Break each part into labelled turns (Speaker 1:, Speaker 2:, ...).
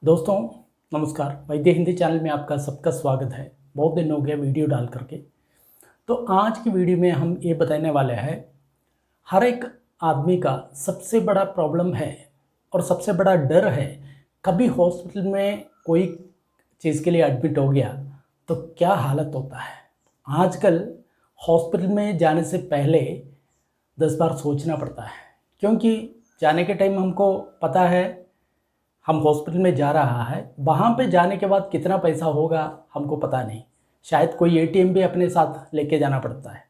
Speaker 1: दोस्तों नमस्कार। वैद्य हिंदी चैनल में आपका सबका स्वागत है। बहुत दिन हो गया वीडियो डाल करके। तो आज की वीडियो में हम ये बताने वाले हैं, हर एक आदमी का सबसे बड़ा प्रॉब्लम है और सबसे बड़ा डर है, कभी हॉस्पिटल में कोई चीज़ के लिए एडमिट हो गया तो क्या हालत होता है। आजकल हॉस्पिटल में जाने से पहले 10 बार सोचना पड़ता है, क्योंकि जाने के टाइम हमको पता है हम हॉस्पिटल में जा रहा है, वहाँ पे जाने के बाद कितना पैसा होगा हमको पता नहीं। शायद कोई एटीएम भी अपने साथ लेके जाना पड़ता है।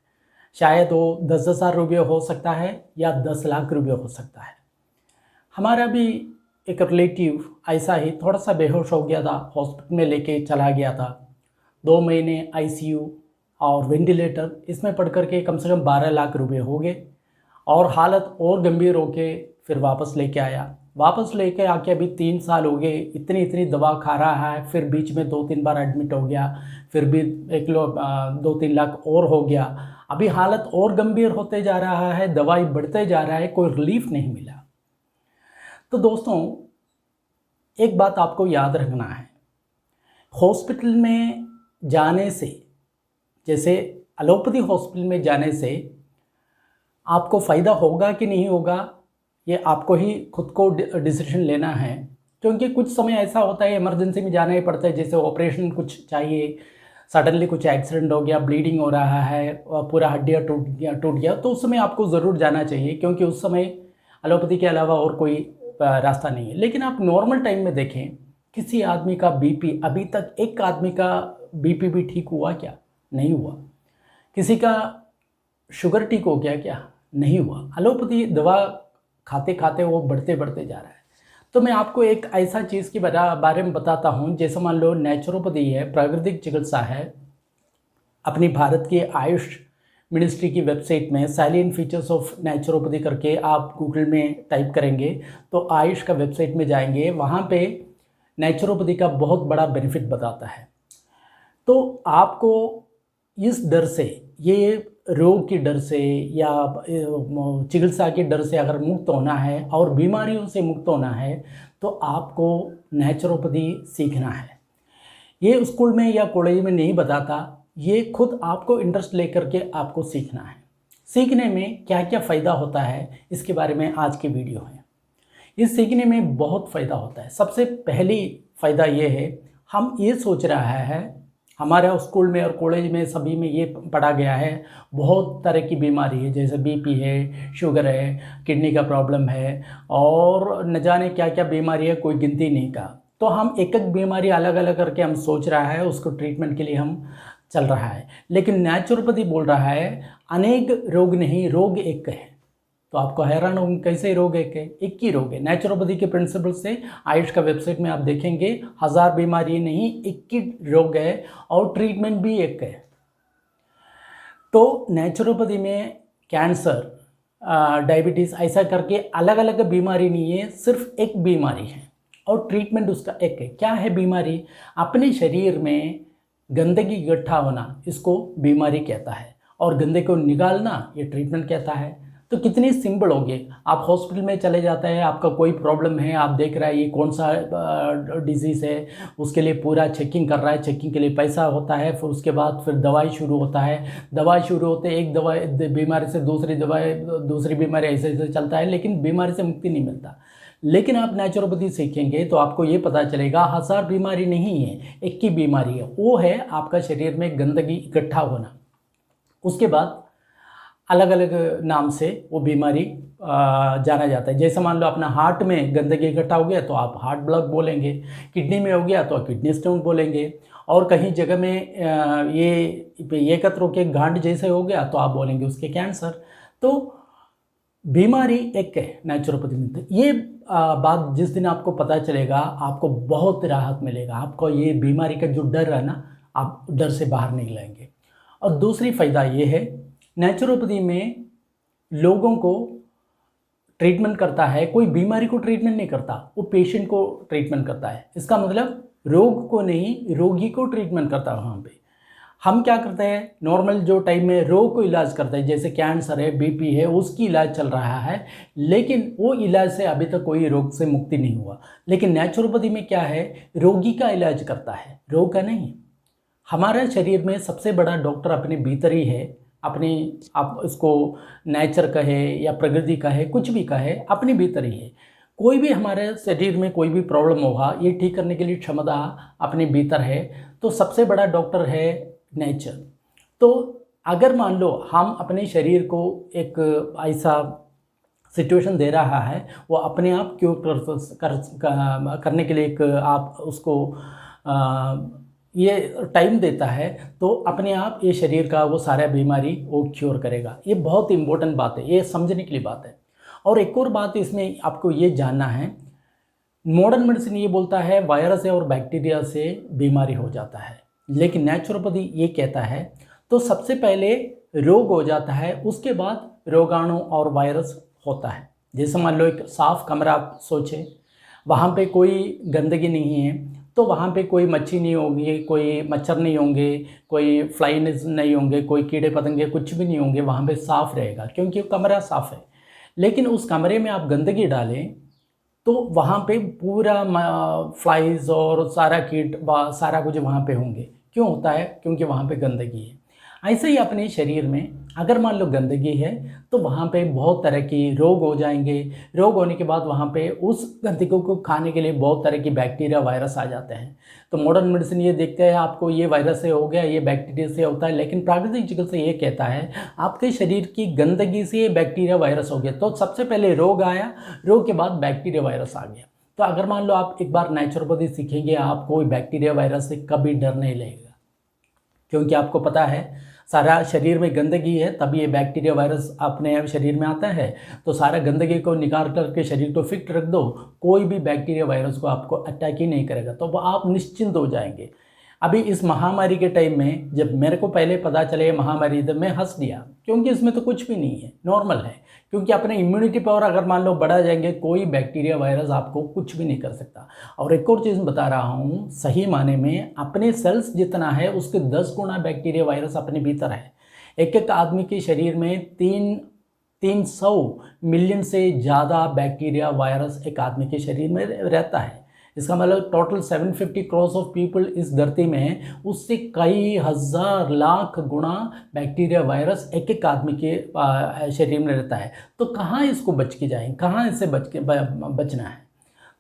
Speaker 1: शायद वो 10,000 रुपये हो सकता है या 10 लाख रुपये हो सकता है। हमारा भी एक रिलेटिव ऐसा ही थोड़ा सा बेहोश हो गया था, हॉस्पिटल में लेके चला गया था। 2 महीने आईसीयू और वेंटिलेटर इसमें पढ़ कर के कम से कम 12 लाख रुपये हो गए और हालत और गंभीर होके फिर वापस लेके आया। वापस लेके आके अभी 3 साल हो गए, इतनी दवा खा रहा है। फिर बीच में 2-3 बार एडमिट हो गया, फिर भी 2-3 लाख और हो गया। अभी हालत और गंभीर होते जा रहा है, दवाई बढ़ते जा रहा है, कोई रिलीफ नहीं मिला। तो दोस्तों एक बात आपको याद रखना है, हॉस्पिटल में जाने से, जैसे एलोपैथी हॉस्पिटल में जाने से आपको फ़ायदा होगा कि नहीं होगा, ये आपको ही खुद को डिसीजन लेना है। क्योंकि कुछ समय ऐसा होता है इमरजेंसी में जाना ही पड़ता है, जैसे ऑपरेशन कुछ चाहिए, सडनली कुछ एक्सीडेंट हो गया, ब्लीडिंग हो रहा है, पूरा हड्डियाँ टूट गया, तो उस समय आपको ज़रूर जाना चाहिए, क्योंकि उस समय एलोपैथी के अलावा और कोई रास्ता नहीं है। लेकिन आप नॉर्मल टाइम में देखें, किसी आदमी का बीपी, अभी तक एक आदमी का बीपी भी ठीक हुआ क्या? नहीं हुआ। किसी का शुगर ठीक हो गया क्या? नहीं हुआ। एलोपैथी दवा खाते खाते वो बढ़ते जा रहा है। तो मैं आपको एक ऐसा चीज़ के बारे में बताता हूँ, जैसे मान लो नेचुरोपैथी है, प्राकृतिक चिकित्सा है। अपनी भारत की आयुष मिनिस्ट्री की वेबसाइट में साइलेंट फीचर्स ऑफ नेचुरोपैथी करके आप गूगल में टाइप करेंगे तो आयुष का वेबसाइट में जाएंगे, वहाँ पे नेचुरोपैथी का बहुत बड़ा बेनिफिट बताता है। तो आपको इस डर से, ये रोग के डर से या चिकित्सा के डर से अगर मुक्त होना है और बीमारियों से मुक्त होना है, तो आपको नेचुरोपैथी सीखना है। ये स्कूल में या कॉलेज में नहीं बताता, ये खुद आपको इंटरेस्ट लेकर के आपको सीखना है। सीखने में क्या क्या फ़ायदा होता है इसके बारे में आज की वीडियो है। इस सीखने में बहुत फ़ायदा होता है। सबसे पहली फ़ायदा ये है, हम ये सोच रहा है, हमारे स्कूल में और कॉलेज में सभी में ये पढ़ा गया है, बहुत तरह की बीमारी है, जैसे बीपी है, शुगर है, किडनी का प्रॉब्लम है और न जाने क्या क्या बीमारी है, कोई गिनती नहीं का। तो हम एक एक बीमारी अलग अलग करके हम सोच रहा है, उसको ट्रीटमेंट के लिए हम चल रहा है। लेकिन नेचुरोपैथी बोल रहा है अनेक रोग नहीं, रोग एक है। तो आपको हैरान होंगे कैसे रोग एक है? एक ही रोग है। नेचुरोपैथी के प्रिंसिपल से आयुष का वेबसाइट में आप देखेंगे, 1000 बीमारी नहीं, एक ही रोग है और ट्रीटमेंट भी एक है। तो नेचुरोपैथी में कैंसर, डायबिटीज़ ऐसा करके अलग अलग बीमारी नहीं है, सिर्फ एक बीमारी है और ट्रीटमेंट उसका एक है। क्या है बीमारी? अपने शरीर में गंदगी इकट्ठा होना, इसको बीमारी कहता है, और गंदे को निकालना ये ट्रीटमेंट कहता है। तो कितनी सिंपल होगी। आप हॉस्पिटल में चले जाते हैं, आपका कोई प्रॉब्लम है, आप देख रहा है ये कौन सा डिजीज़ है, उसके लिए पूरा चेकिंग कर रहा है, चेकिंग के लिए पैसा होता है, फिर उसके बाद फिर दवाई शुरू होता है। दवाई शुरू होते एक दवाई बीमारी से दूसरी दवाई, दूसरी बीमारी ऐसे ऐसे चलता है, लेकिन बीमारी से मुक्ति नहीं मिलता। लेकिन आप नेचुरोपैथी सीखेंगे तो आपको ये पता चलेगा 1000 बीमारी नहीं है, एक ही बीमारी है, वो है आपका शरीर में गंदगी इकट्ठा होना। उसके बाद अलग अलग नाम से वो बीमारी जाना जाता है। जैसे मान लो अपना हार्ट में गंदगी इकट्ठा हो गया तो आप हार्ट ब्लॉक बोलेंगे, किडनी में हो गया तो किडनी स्टोन बोलेंगे, और कहीं जगह में ये एकत्र होकर गांठ जैसे हो गया तो आप बोलेंगे उसके कैंसर। तो बीमारी एक है नेचुरोपैथी में। ये बात जिस दिन आपको पता चलेगा, आपको बहुत राहत मिलेगा। आपको ये बीमारी का जो डर है ना, आप डर से बाहर निकलेंगे। और दूसरी फ़ायदा ये है, नेचुरोपैथी में लोगों को ट्रीटमेंट करता है, कोई बीमारी को ट्रीटमेंट नहीं करता, वो पेशेंट को ट्रीटमेंट करता है। इसका मतलब रोग को नहीं, रोगी को ट्रीटमेंट करता है। वहाँ पे हम क्या करते हैं, नॉर्मल जो टाइम में रोग को इलाज करते हैं, जैसे कैंसर है, बीपी है, उसकी इलाज चल रहा है, लेकिन वो इलाज से अभी तक कोई रोग से मुक्ति नहीं हुआ। लेकिन नेचुरोपैथी में क्या है, रोगी का इलाज करता है, रोग का नहीं। हमारे शरीर में सबसे बड़ा डॉक्टर अपने भीतर ही है, अपने, आप उसको नेचर कहे या प्रकृति कहे, कुछ भी कहे, अपने भीतर ही है। कोई भी हमारे शरीर में कोई भी प्रॉब्लम होगा, ये ठीक करने के लिए क्षमता अपने भीतर है। तो सबसे बड़ा डॉक्टर है नेचर। तो अगर मान लो हम अपने शरीर को एक ऐसा सिचुएशन दे रहा है, वो अपने आप क्यों करने के लिए एक आप उसको ये टाइम देता है, तो अपने आप ये शरीर का वो सारा बीमारी वो क्योर करेगा। ये बहुत इंपॉर्टेंट बात है, ये समझने के लिए बात है। और एक और बात इसमें आपको ये जानना है, मॉडर्न मेडिसिन ये बोलता है वायरस से और बैक्टीरिया से बीमारी हो जाता है, लेकिन नेचुरोपैथी ये कहता है तो सबसे पहले रोग हो जाता है, उसके बाद रोगाणु और वायरस होता है। जैसे मान लो एक साफ़ कमरा आप सोचें, वहाँ पे कोई गंदगी नहीं है, तो वहाँ पे कोई मच्छी नहीं होगी, कोई मच्छर नहीं होंगे, कोई फ्लाई नहीं होंगे, कोई कीड़े पतंगे कुछ भी नहीं होंगे, वहाँ पे साफ़ रहेगा क्योंकि कमरा साफ़ है। लेकिन उस कमरे में आप गंदगी डालें तो वहाँ पे पूरा फ्लाइज और सारा कीट सारा कुछ वहाँ पे होंगे। क्यों होता है? क्योंकि वहाँ पे गंदगी है। ऐसे ही अपने शरीर में अगर मान लो गंदगी है तो वहाँ पे बहुत तरह की रोग हो जाएंगे। रोग होने के बाद वहाँ पे उस गंदगी को खाने के लिए बहुत तरह की बैक्टीरिया वायरस आ जाते हैं। तो मॉडर्न मेडिसिन ये देखते हैं आपको ये वायरस से हो गया, ये बैक्टीरिया से होता है, लेकिन प्राकृतिक चिकित्सा ये कहता है आपके शरीर की गंदगी से बैक्टीरिया वायरस हो गया। तो सबसे पहले रोग आया, रोग के बाद बैक्टीरिया वायरस आ गया। तो अगर मान लो आप एक बार नेचुरोपैथी सीखेंगे, आपको बैक्टीरिया वायरस से कभी डर नहीं लगेगा, क्योंकि आपको पता है सारा शरीर में गंदगी है, तभी ये बैक्टीरिया वायरस अपने शरीर में आता है। तो सारा गंदगी को निकाल करके शरीर को फिट रख दो, कोई भी बैक्टीरिया वायरस को आपको अटैक ही नहीं करेगा, तो वो आप निश्चिंत हो जाएंगे। अभी इस महामारी के टाइम में जब मेरे को पहले पता चले महामारी, तो मैं हंस दिया क्योंकि इसमें तो कुछ भी नहीं है, नॉर्मल है। क्योंकि अपने इम्यूनिटी पावर अगर मान लो बढ़ा जाएंगे, कोई बैक्टीरिया वायरस आपको कुछ भी नहीं कर सकता। और एक और चीज़ बता रहा हूँ, सही माने में अपने सेल्स जितना है उसके 10 गुना बैक्टीरिया वायरस अपने भीतर है। एक आदमी के शरीर में 300 मिलियन से ज़्यादा बैक्टीरिया वायरस एक आदमी के शरीर में रहता है। इसका मतलब टोटल 750 करोड़ ऑफ पीपल इस धरती में हैं, उससे कई हज़ार लाख गुना बैक्टीरिया वायरस एक आदमी के शरीर में रहता है। तो कहाँ इसको बच के जाएं, कहाँ इससे बचना है?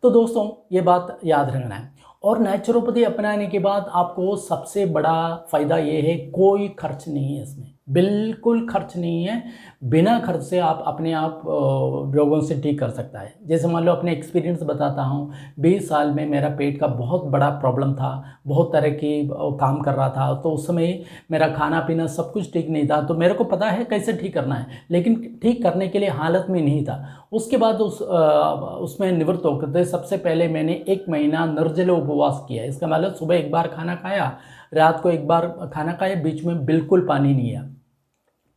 Speaker 1: तो दोस्तों ये बात याद रखना है। और नेचुरोपैथी अपनाने के बाद आपको सबसे बड़ा फ़ायदा ये है, कोई खर्च नहीं है इसमें, बिल्कुल खर्च नहीं है। बिना खर्च से आप अपने आप रोगों से ठीक कर सकता है। जैसे मान लो अपने एक्सपीरियंस बताता हूँ, 20 साल में मेरा पेट का बहुत बड़ा प्रॉब्लम था, बहुत तरह की काम कर रहा था, तो उस समय मेरा खाना पीना सब कुछ ठीक नहीं था। तो मेरे को पता है कैसे ठीक करना है, लेकिन ठीक करने के लिए हालत में नहीं था। उसके बाद उसमें निवृत्त होकर सबसे पहले मैंने 1 महीना निर्जल उपवास किया। इसका मतलब सुबह एक बार खाना खाया, रात को एक बार खाना खाया, बीच में बिल्कुल पानी नहीं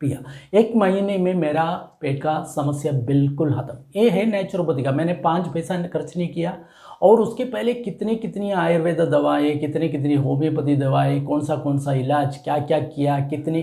Speaker 1: पिया। 1 महीने में मेरा पेट का समस्या बिल्कुल खत्म। ये है नेचुरोपैथी का। मैंने 5 पैसा खर्च नहीं किया। और उसके पहले कितनी आयुर्वेद दवाएं, कितनी होम्योपैथी दवाएं, कौन सा इलाज, क्या क्या किया, कितनी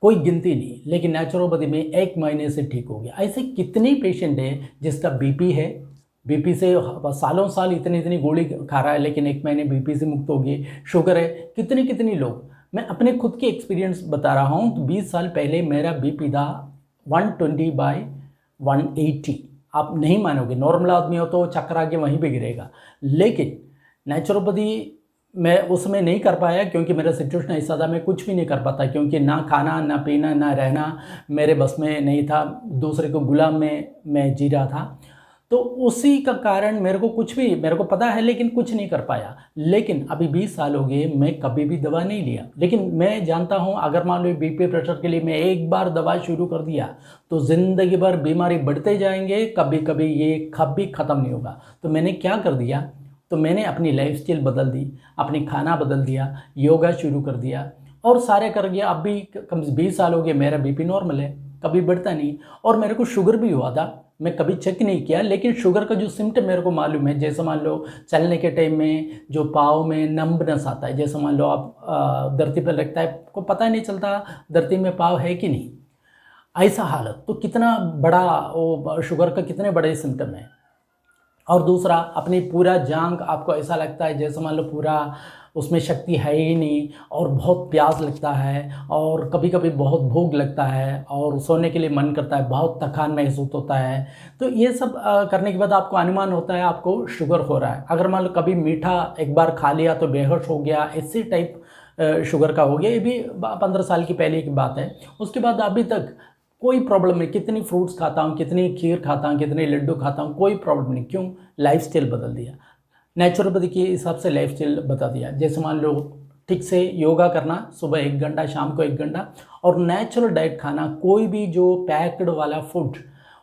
Speaker 1: कोई गिनती नहीं। लेकिन नेचुरोपैथी में 1 महीने से ठीक हो गया। ऐसे कितने पेशेंट है जिसका बीपी है, बीपी से सालों साल इतनी गोली खा रहा है, लेकिन 1 महीने बीपी से मुक्त हो गई। शुगर है, कितनी लोग। मैं अपने खुद के एक्सपीरियंस बता रहा हूँ। तो 20 साल पहले मेरा बीपी था 120/180। आप नहीं मानोगे, नॉर्मल आदमी हो तो चक्कर आके वहीं पे गिरेगा। लेकिन नेचुरोपैथी मैं उसमें नहीं कर पाया क्योंकि मेरा सिचुएशन ऐसा था, मैं कुछ भी नहीं कर पाता, क्योंकि ना खाना ना पीना ना रहना मेरे बस में नहीं था। दूसरे को गुलाम में मैं जी रहा था। तो उसी का कारण मेरे को पता है, लेकिन कुछ नहीं कर पाया। लेकिन अभी 20 साल हो गए, मैं कभी भी दवा नहीं लिया। लेकिन मैं जानता हूँ अगर मान लो बीपी प्रेशर के लिए मैं एक बार दवा शुरू कर दिया तो ज़िंदगी भर बीमारी बढ़ते जाएंगे, कभी ये कभी ख़त्म नहीं होगा। तो मैंने क्या कर दिया, तो मैंने अपनी लाइफस्टाइल बदल दी, अपनी खाना बदल दिया, योगा शुरू कर दिया और सारे कर गया। अब भी कम 20 साल हो गए, मेरा बीपी नॉर्मल है। कभी बढ़ता नहीं। और मेरे को शुगर भी हुआ था, मैं कभी चेक नहीं किया, लेकिन शुगर का जो सिम्टम मेरे को मालूम है। जैसे मान लो चलने के टाइम में जो पाँव में नंबनेस आता है, जैसे मान लो आप धरती पर लगता है, आपको पता नहीं चलता धरती में पाँव है कि नहीं, ऐसा हालत। तो कितना बड़ा वो शुगर का कितने बड़े सिम्टम है। और दूसरा, अपनी पूरा जांग आपको ऐसा लगता है जैसे मान लो पूरा उसमें शक्ति है ही नहीं, और बहुत प्यास लगता है, और कभी कभी बहुत भूख लगता है, और सोने के लिए मन करता है, बहुत थकान महसूस होता है। तो ये सब करने के बाद आपको अनुमान होता है आपको शुगर हो रहा है। अगर मान लो कभी मीठा एक बार खा लिया तो बेहोश हो गया, इसी टाइप शुगर का हो गया। ये भी 15 साल की पहले की बात है। उसके बाद अभी तक कोई प्रॉब्लम नहीं। कितनी फ्रूट्स खाता हूँ, कितनी खीर खाता हूँ, कितने लड्डू खाता हूँ, कोई प्रॉब्लम नहीं। क्यों? लाइफस्टाइल बदल दिया, नेचुरोपैथी के हिसाब से लाइफस्टाइल बता दिया। जैसे मान लो ठीक से योगा करना, सुबह 1 घंटा, शाम को 1 घंटा, और नेचुरल डाइट खाना। कोई भी जो पैक्ड वाला फूड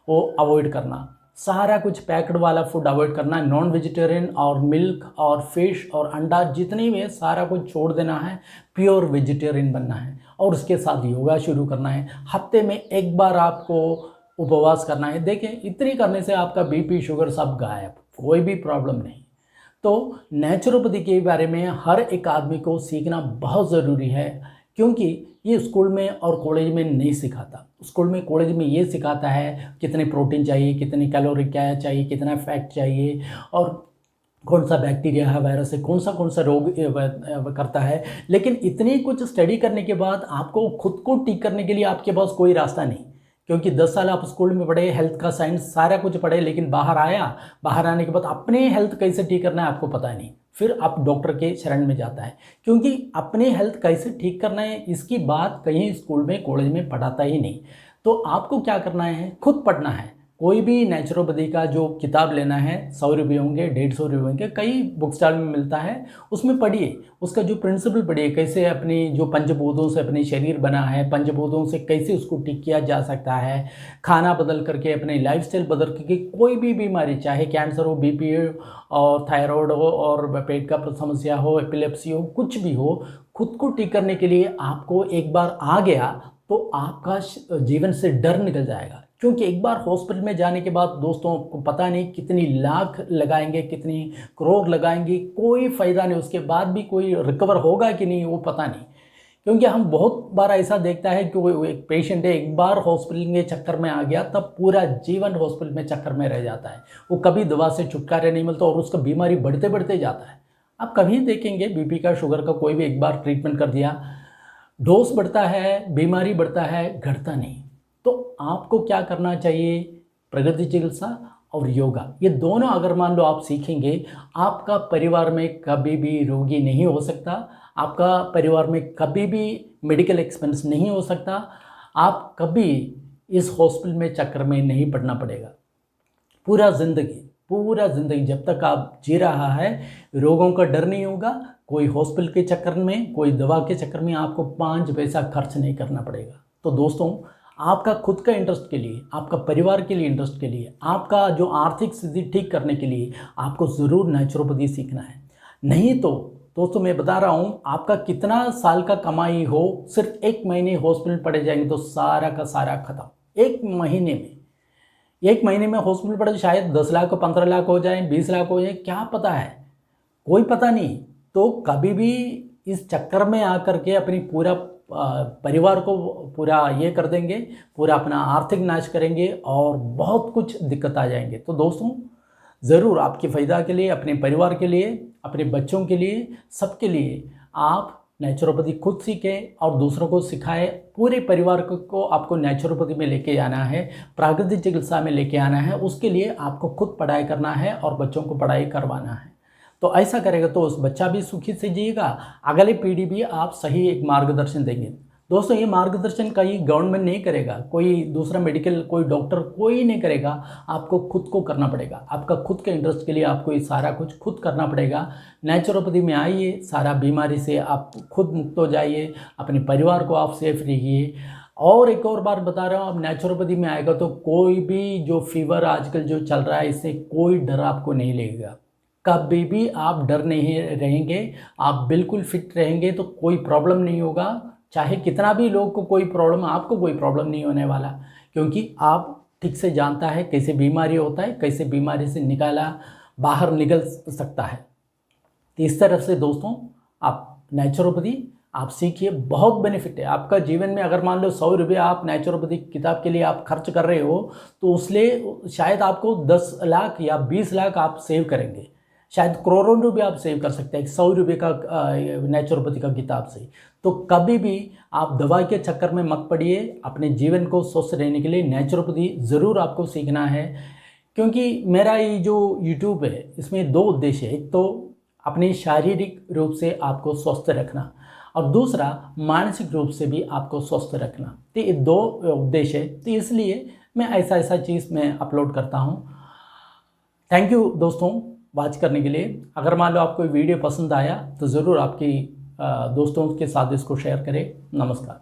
Speaker 1: वो अवॉइड करना, सारा कुछ पैक्ड वाला फूड अवॉइड करना। नॉन वेजिटेरियन और मिल्क और फिश और अंडा जितनी भी है सारा कुछ छोड़ देना है, प्योर वेजिटेरियन बनना है। और उसके साथ योगा शुरू करना है। हफ्ते में 1 बार आपको उपवास करना है। देखिए, इतनी करने से आपका बीपी शुगर सब गायब, कोई भी प्रॉब्लम नहीं। तो नेचुरोपैथी के बारे में हर एक आदमी को सीखना बहुत ज़रूरी है, क्योंकि ये स्कूल में और कॉलेज में नहीं सिखाता। स्कूल में कॉलेज में ये सिखाता है कितने प्रोटीन चाहिए, कितनी कैलोरी क्या चाहिए, कितना फैट चाहिए, और कौन सा बैक्टीरिया है, वायरस है, कौन सा रोग करता है। लेकिन इतनी कुछ स्टडी करने के बाद आपको खुद को ठीक करने के लिए आपके पास कोई रास्ता नहीं। क्योंकि 10 साल आप स्कूल में पढ़े, हेल्थ का साइंस सारा कुछ पढ़े, लेकिन बाहर आने के बाद अपने हेल्थ कैसे ठीक करना है आपको पता नहीं। फिर आप डॉक्टर के शरण में जाता है, क्योंकि अपने हेल्थ कैसे ठीक करना है इसकी बात कहीं स्कूल में कॉलेज में पढ़ाता ही नहीं। तो आपको क्या करना है, खुद पढ़ना है। कोई भी नेचुरोपैथी का जो किताब लेना है, 100 रुपये होंगे, 150 रुपये होंगे, कई बुक स्टॉल में मिलता है, उसमें पढ़िए। उसका जो प्रिंसिपल पढ़िए, कैसे अपनी जो पंचभूतों से अपने शरीर बना है, पंचभूतों से कैसे उसको ठीक किया जा सकता है, खाना बदल करके, अपने लाइफस्टाइल बदल करके। कोई भी बीमारी, चाहे कैंसर हो, बीपी हो, और थायराइड हो, और पेट का समस्या हो, एपिलेप्सी हो, कुछ भी हो, खुद को ठीक करने के लिए आपको एक बार आ गया तो आपका जीवन से डर निकल जाएगा। क्योंकि एक बार हॉस्पिटल में जाने के बाद दोस्तों को पता नहीं कितनी लाख लगाएंगे, कितनी करोड़ लगाएंगे, कोई फ़ायदा नहीं। उसके बाद भी कोई रिकवर होगा कि नहीं वो पता नहीं। क्योंकि हम बहुत बार ऐसा देखता है कि वो एक पेशेंट है, एक बार हॉस्पिटल के चक्कर में आ गया तब पूरा जीवन हॉस्पिटल में चक्कर में रह जाता है। वो कभी दवा से छुटकारा नहीं मिलता, और उसका बीमारी बढ़ते बढ़ते जाता है। आप कभी देखेंगे बीपी का, शुगर का, कोई भी एक बार ट्रीटमेंट कर दिया, डोज बढ़ता है, बीमारी बढ़ता है, घटता नहीं। तो आपको क्या करना चाहिए, प्रगति चिकित्सा और योगा, ये दोनों अगर मान लो आप सीखेंगे, आपका परिवार में कभी भी रोगी नहीं हो सकता, आपका परिवार में कभी भी मेडिकल एक्सपेंस नहीं हो सकता, आप कभी इस हॉस्पिटल में चक्कर में नहीं पड़ना पड़ेगा। पूरा ज़िंदगी जब तक आप जी रहा है, रोगों का डर नहीं होगा। कोई हॉस्पिटल के चक्कर में, कोई दवा के चक्कर में आपको 5 पैसा खर्च नहीं करना पड़ेगा। तो दोस्तों, आपका खुद का इंटरेस्ट के लिए, आपका परिवार के लिए इंटरेस्ट के लिए, आपका जो आर्थिक स्थिति ठीक करने के लिए आपको ज़रूर नेचुरोपैथी सीखना है। नहीं तो दोस्तों मैं बता रहा हूँ, आपका कितना साल का कमाई हो, सिर्फ 1 महीने हॉस्पिटल पड़े जाएंगे तो सारा का सारा खत्म। 1 महीने में हॉस्पिटल पड़े, शायद 10 लाख, 15 लाख हो जाए, 20 लाख हो जाए, क्या पता है, कोई पता नहीं। तो कभी भी इस चक्कर में आकर के अपनी पूरा परिवार को पूरा ये कर देंगे, पूरा अपना आर्थिक नाश करेंगे, और बहुत कुछ दिक्कत आ जाएंगे। तो दोस्तों, ज़रूर आपके फ़ायदा के लिए, अपने परिवार के लिए, अपने बच्चों के लिए, सबके लिए आप नेचुरोपैथी खुद सीखें और दूसरों को सिखाएं। पूरे परिवार को आपको नेचुरोपैथी में लेके आना है, प्राकृतिक चिकित्सा में लेके आना है। उसके लिए आपको खुद पढ़ाई करना है और बच्चों को पढ़ाई करवाना है। तो ऐसा करेगा तो उस बच्चा भी सुखी से जिएगा, अगली पीढ़ी भी आप सही एक मार्गदर्शन देंगे। दोस्तों, ये मार्गदर्शन कहीं गवर्नमेंट नहीं करेगा, कोई दूसरा मेडिकल, कोई डॉक्टर, कोई नहीं करेगा। आपको खुद को करना पड़ेगा। आपका खुद के इंटरेस्ट के लिए आपको ये सारा कुछ खुद करना पड़ेगा। नेचुरोपैथी में आइए, सारा बीमारी से आप खुद मुक्त हो जाइए, अपने परिवार को आप सेफ रहिए। और एक और बार बता रहा हूँ, अब नेचुरोपैथी में आएगा तो कोई भी जो फीवर आजकल जो चल रहा है, इससे कोई डर आपको नहीं लगेगा। कभी भी आप डर नहीं रहेंगे, आप बिल्कुल फिट रहेंगे, तो कोई प्रॉब्लम नहीं होगा। चाहे कितना भी लोग को कोई प्रॉब्लम, आपको कोई प्रॉब्लम नहीं होने वाला, क्योंकि आप ठीक से जानता है कैसे बीमारी होता है, कैसे बीमारी से बाहर निकल सकता है। तो इस तरह से दोस्तों आप नेचुरोपैथी आप सीखिए, बहुत बेनिफिट है आपका जीवन में। अगर मान लो 100 रुपये आप नेचुरोपैथी किताब के लिए आप खर्च कर रहे हो, तो उसलिए शायद आपको 10 लाख या 20 लाख आप सेव करेंगे, शायद करोड़ों रुपये आप सेव कर सकते हैं 100 रुपये का नेचुरोपैथी का किताब से। तो कभी भी आप दवाई के चक्कर में मत पड़िए, अपने जीवन को स्वस्थ रहने के लिए नेचुरोपैथी ज़रूर आपको सीखना है। क्योंकि मेरा ये जो यूट्यूब है इसमें 2 उद्देश्य है, एक तो अपने शारीरिक रूप से आपको स्वस्थ रखना और दूसरा मानसिक रूप से भी आपको स्वस्थ रखना। तो ये 2 उद्देश्य है, तो इसलिए मैं ऐसा चीज़ मैं अपलोड करता हूँ। थैंक यू दोस्तों वॉच करने के लिए। अगर मान लो आपको वीडियो पसंद आया तो ज़रूर आपकी दोस्तों के साथ इसको शेयर करें। नमस्कार।